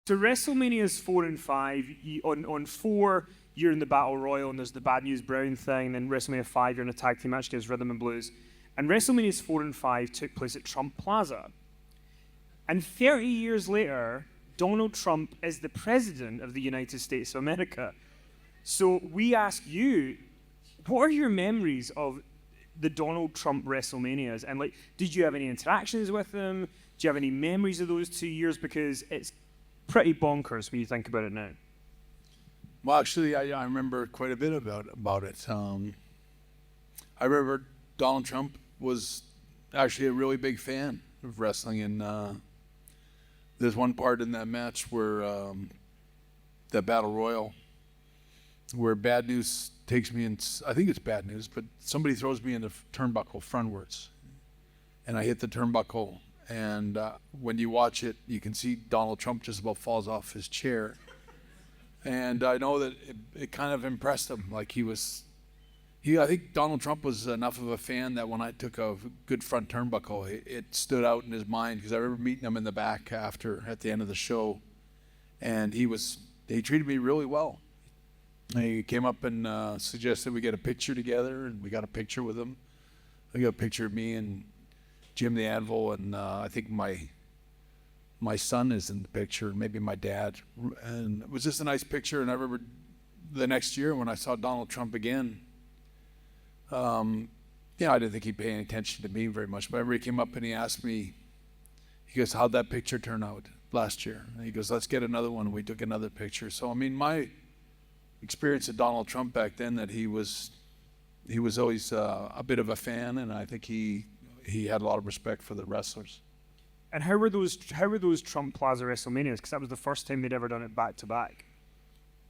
So WrestleMania's 4 and 5. On 4, you're in the Battle Royal, and there's the Bad News Brown thing. Then WrestleMania 5, you're in a tag team match against Rhythm and Blues. And WrestleMania's 4 and 5 took place at Trump Plaza. And 30 years later, Donald Trump is the president of the United States of America. So we ask you, what are your memories of the Donald Trump WrestleManias? And like, did you have any interactions with him? Do you have any memories of those 2 years? Because it's pretty bonkers when you think about it now. Well, actually, I remember quite a bit about it. I remember Donald Trump was actually a really big fan of wrestling, and there's one part in that match where that Battle Royal, where Bad News takes me in. I think it's Bad News, but somebody throws me in the turnbuckle frontwards, and I hit the turnbuckle. And when you watch it, you can see Donald Trump just about falls off his chair. And I know that it kind of impressed him. Like I think Donald Trump was enough of a fan that when I took a good front turnbuckle, it stood out in his mind, because I remember meeting him in the back at the end of the show. And he treated me really well. He came up and suggested we get a picture together, and we got a picture with him. I got a picture of me and Jim the Anvil, and I think my son is in the picture, maybe my dad. And it was just a nice picture. And I remember the next year when I saw Donald Trump again, I didn't think he'd pay any attention to me very much. But I remember he came up and he asked me, he goes, "How'd that picture turn out last year?" And he goes, "Let's get another one." And we took another picture. So, I mean, my experience of Donald Trump back then, that he was always a bit of a fan, and I think he had a lot of respect for the wrestlers. And how were those Trump Plaza WrestleManias? Because that was the first time they'd ever done it back to back.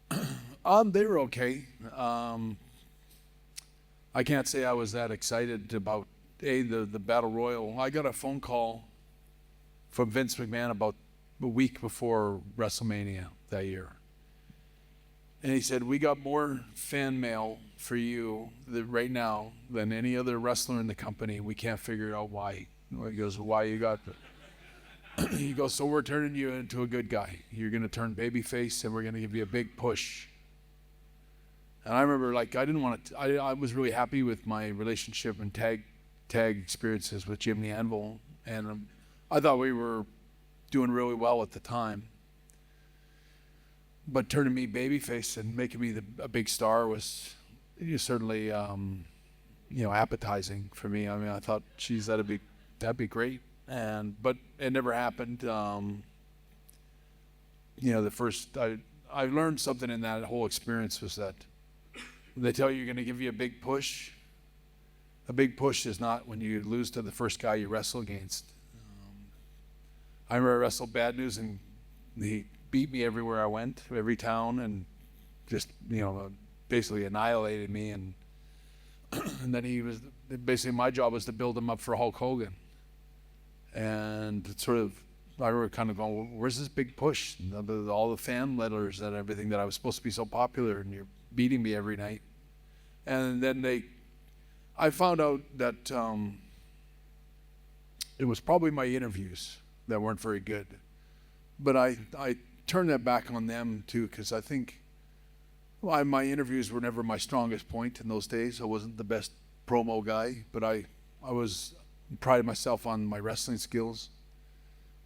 They were okay. I can't say I was that excited about the Battle Royal. I got a phone call from Vince McMahon about a week before WrestleMania that year. And he said, "We got more fan mail for you right now than any other wrestler in the company. We can't figure out why." He goes, "Why you got that?" He goes, "So we're turning you into a good guy. You're going to turn babyface, and we're going to give you a big push." And I remember, like, I didn't want to. I was really happy with my relationship and tag experiences with Jim the Anvil, and I thought we were doing really well at the time. But turning me babyface and making me a big star was certainly, appetizing for me. I mean, I thought, geez, that'd be great. But it never happened. I learned something in that whole experience, was that they tell you you're going to give you a big push. A big push is not when you lose to the first guy you wrestle against. I remember I wrestled Bad News, and he beat me everywhere I went, every town, and just, basically annihilated me. And and then basically my job was to build him up for Hulk Hogan. And it's sort of, I remember kind of going, well, where's this big push? All the fan letters and everything, that I was supposed to be so popular, and you're beating me every night. And then I found out that it was probably my interviews that weren't very good. But I turned that back on them too, because I think my interviews were never my strongest point in those days. I wasn't the best promo guy, but I prided myself on my wrestling skills.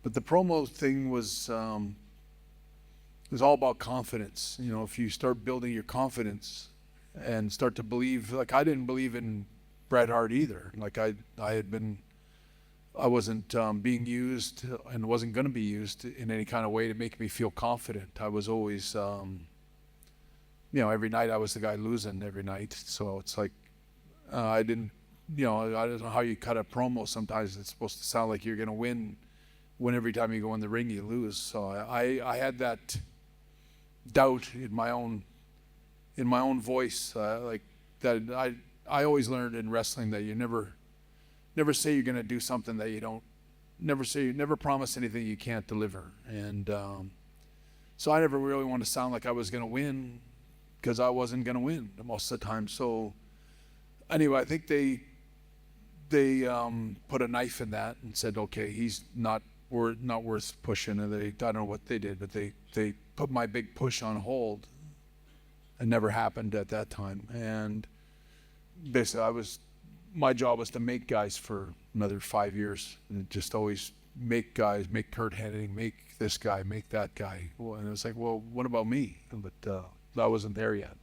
But the promo thing was all about confidence. If you start building your confidence and start to believe, like, I didn't believe in Bret Hart either. Like, I wasn't being used, and wasn't going to be used in any kind of way to make me feel confident. I was always, every night I was the guy losing every night. So it's like, I don't know how you cut a promo. Sometimes it's supposed to sound like you're going to win, when every time you go in the ring you lose. So I had that doubt in my own voice, like that. I always learned in wrestling that you never say you're going to do something that you don't. Never promise anything you can't deliver. And so I never really wanted to sound like I was going to win, because I wasn't going to win most of the time. So anyway, I think they put a knife in that and said, okay, we're not worth pushing. And I don't know what they did, but they put my big push on hold. It never happened at that time. And basically, my job was to make guys for another 5 years, and just always make guys, make Kurt Hennig, make this guy, make that guy. Well, and it was like, well, what about me? But I wasn't there yet.